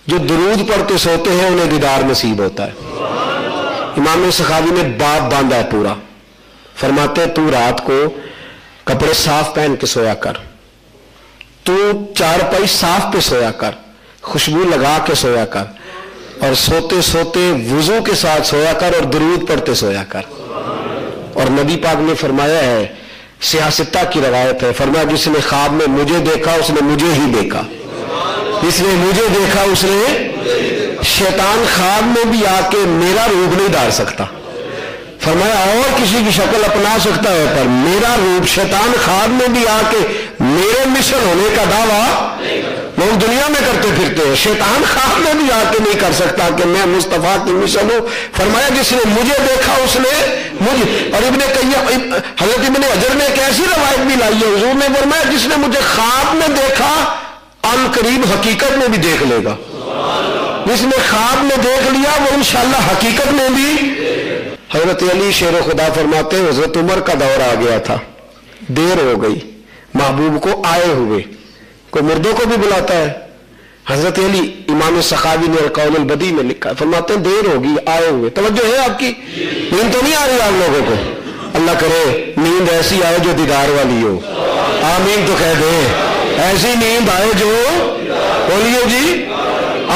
جو درود پڑھتے سوتے ہیں انہیں دیدار نصیب ہوتا ہے۔ امام سخاوی نے باب باندھا ہے پورا، فرماتے ہیں تو رات کو کپڑے صاف پہن کے سویا کر، تو چارپائی صاف پہ سویا کر، خوشبو لگا کے سویا کر، اور سوتے سوتے وضو کے ساتھ سویا کر اور درود پڑھتے سویا کر۔ اور نبی پاک نے فرمایا ہے، سیاستہ کی روایت ہے، فرمایا جس نے خواب میں مجھے دیکھا اس نے مجھے ہی دیکھا، جس نے مجھے دیکھا اس نے، شیطان خواب میں بھی آ کے میرا روپ نہیں دھار سکتا، فرمایا اور کسی کی شکل اپنا سکتا ہے پر میرا روپ، شیطان خواب میں بھی آ کے میرے مشن ہونے کا دعویٰ لوگ دنیا میں کرتے پھرتے ہیں، شیطان خواب میں بھی آ کے نہیں کر سکتا کہ میں مصطفیٰ کی مشن ہوں۔ فرمایا جس نے مجھے دیکھا اس نے مجھے، اور حضرت ابن حجر نے ایک ایسی روایت بھی لائی ہے، حضور نے فرمایا جس نے مجھے خواب میں دیکھا ان قریب حقیقت میں بھی دیکھ لے گا، جس نے خواب میں دیکھ لیا وہ انشاءاللہ حقیقت میں بھی۔ حضرت علی شیر خدا فرماتے ہیں حضرت عمر کا دور آ گیا تھا، دیر ہو گئی محبوب کو آئے ہوئے، کوئی مردوں کو بھی بلاتا ہے۔ حضرت علی امام سخاوی نے القول البدی میں لکھا، فرماتے ہیں دیر ہوگی آئے ہوئے، توجہ ہے آپ کی؟ نیند تو نہیں آ رہی آپ لوگوں کو؟ اللہ کرے نیند ایسی آئے جو دیدار والی ہو، آمین تو کہہ دیں، ایسی نیند آئے جو، بولیے جی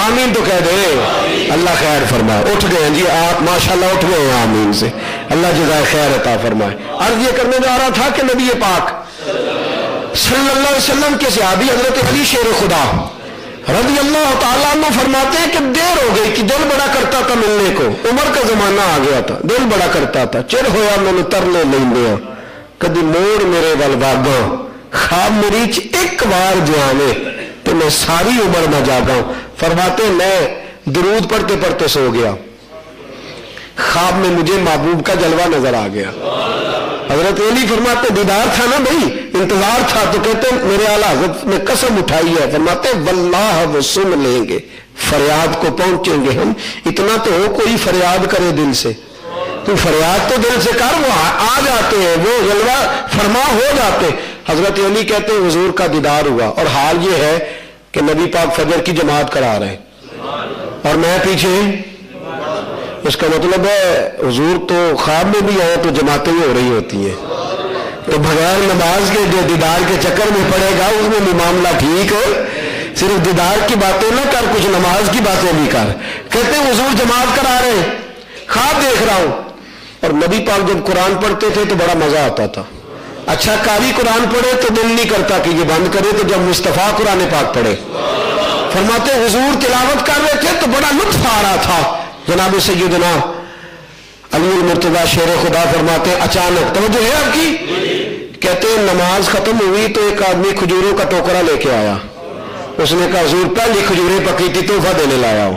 آمین تو کہہ دیں، اللہ خیر فرمائے۔ اٹھ گئے ہیں جی آپ ماشاءاللہ، اٹھ گئے ہیں آمین سے، اللہ جزائے خیر عطا فرمائے۔ عرض یہ کرنے جا رہا تھا کہ نبی پاک صلی اللہ علیہ وسلم کے صحابی حضرت علی شیر خدا رضی اللہ تعالیٰ عنہ فرماتے ہیں کہ دیر ہو گئی کہ دل بڑا کرتا تھا ملنے کو، عمر کا زمانہ آ گیا تھا، دل بڑا کرتا تھا، چر ہویا میں ترلے لیندیا کدی موڑ میرے ول واگاں، خواب مریچ ایک بار جانے تو میں ساری عمر نہ جاگا۔ فرماتے ہیں میں درود پڑھتے پڑھتے سو گیا، خواب میں مجھے محبوب کا جلوہ نظر آ گیا۔ حضرت علی فرماتے دیدار تھا نا بھائی، انتظار تھا، تو کہتے ہیں میرے اعلیٰ حضرت نے قسم اٹھائی ہے، فرماتے واللہ وہ سن لیں گے، فریاد کو پہنچیں گے ہم، اتنا تو ہو کوئی فریاد کرے دل سے، تو فریاد تو دل سے کر، وہ آ جاتے ہیں، وہ جلوہ فرما ہو جاتے۔ حضرت علی کہتے ہیں حضور کا دیدار ہوا، اور حال یہ ہے کہ نبی پاک فجر کی جماعت کرا رہے ہیں اور میں پیچھے، اس کا مطلب ہے حضور تو خواب میں بھی آئے تو جماعتیں ہو رہی ہوتی ہیں، تو بغیر نماز کے جو دیدار کے چکر میں پڑے گا اس میں بھی معاملہ ٹھیک ہے، صرف دیدار کی باتیں نہ کر، کچھ نماز کی باتیں بھی کر۔ کہتے ہیں حضور جماعت کرا رہے ہیں، خواب دیکھ رہا ہوں، اور نبی پاک جب قرآن پڑھتے تھے تو بڑا مزہ آتا تھا، اچھا قاری قرآن پڑھے تو دل نہیں کرتا کہ یہ بند کرے، تو جب مصطفیٰ قرآن پاک پڑھے، فرماتے حضور تلاوت کر رہے تھے تو بڑا لطف آ رہا تھا۔ جناب سیدنا علی المرتضیٰ شیر خدا فرماتے ہیں اچانک، توجہ ہے آپ کی؟ کہتے ہیں نماز ختم ہوئی تو ایک آدمی کھجوروں کا ٹوکرا لے کے آیا، اس نے کہا حضور پہلی کھجوریں پکی تھی تحفہ دینے لایا ہوں۔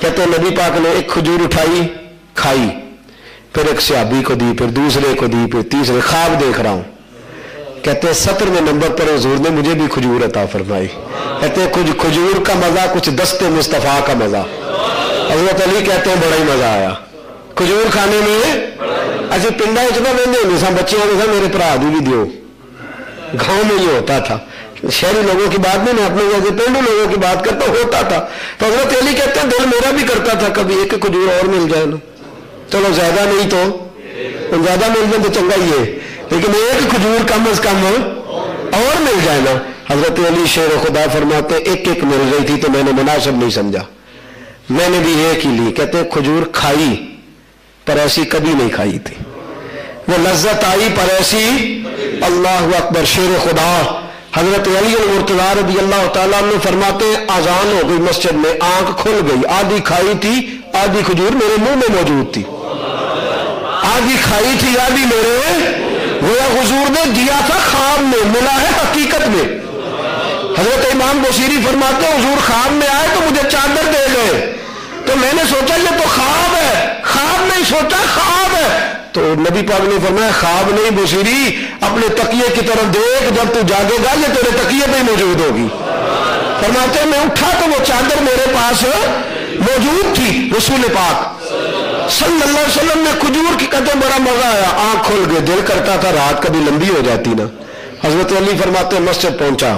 کہتے ہیں نبی پاک نے ایک کھجور اٹھائی کھائی، پھر ایک صحابی کو دی، پھر دوسرے کو دی، پھر تیسرے، خواب دیکھ رہا ہوں۔ کہتے ہیں 17ویں نمبر پر حضور نے مجھے بھی کھجور عطا فرمائی۔ کہتے ہیں کچھ کھجور کا مزہ، کچھ دست مصطفیٰ کا مزہ۔ حضرت علی کہتے ہیں بڑا ہی مزہ آیا کھجور کھانے میں۔ اچھا پنڈا اتنا لیندے نہیں سا، بچیاں نے میرے برا بھی دیو، گاؤں میں یہ ہوتا تھا، شہری لوگوں کی بات نہیں، میں اپنے جیسے پینڈو لوگوں کی بات کرتا ہوتا تھا۔ تو حضرت علی کہتے ہیں دل میرا بھی کرتا تھا کبھی ایک کھجور اور مل جائے نا، چلو زیادہ نہیں تو زیادہ مل جائے تو چنگا ہی ہے، لیکن ایک کھجور کم از کم اور مل جائے نا۔ حضرت علی شیر خدا فرماتے ایک ایک مل رہی تھی تو میں نے مناسب نہیں سمجھا، میں نے بھی ایک ہی لی۔ کہتے ہیں کھجور کھائی پر ایسی کبھی نہیں کھائی تھی، وہ لذت آئی پر ایسی، اللہ اکبر شیر خدا۔ حضرت علی المرتضیٰ رضی اللہ تعالیٰ عنہ فرماتے ہیں اذان ہو گئی مسجد میں، آنکھ کھل گئی، آدھی کھائی تھی آدھی کھجور میرے منہ میں موجود تھی، آدھی کھائی تھی آدھی میرے، گویا حضور نے دیا تھا خواب میں، ملا ہے حقیقت میں۔ حضرت امام بصیری فرماتے ہیں حضور خواب میں آئے تو مجھے چادر دے گئے، تو میں نے سوچا یہ تو خواب ہے، خواب نہیں سوچا خواب ہے، تو نبی پاک نے فرمایا خواب نہیں بصیری، اپنے تکیے کی طرف دیکھ، جب تو جاگے گا یہ تیرے تکیے پہ ہی موجود ہوگی۔ فرماتے ہیں میں اٹھا تو وہ چادر میرے پاس موجود تھی، رسول پاک صلی اللہ علیہ وسلم نے کھجور کی قدر بڑا مزہ آیا، آنکھ کھل گئے، دل کرتا تھا رات کبھی لمبی ہو جاتی نا۔ حضرت علی فرماتے ہیں مسجد پہنچا،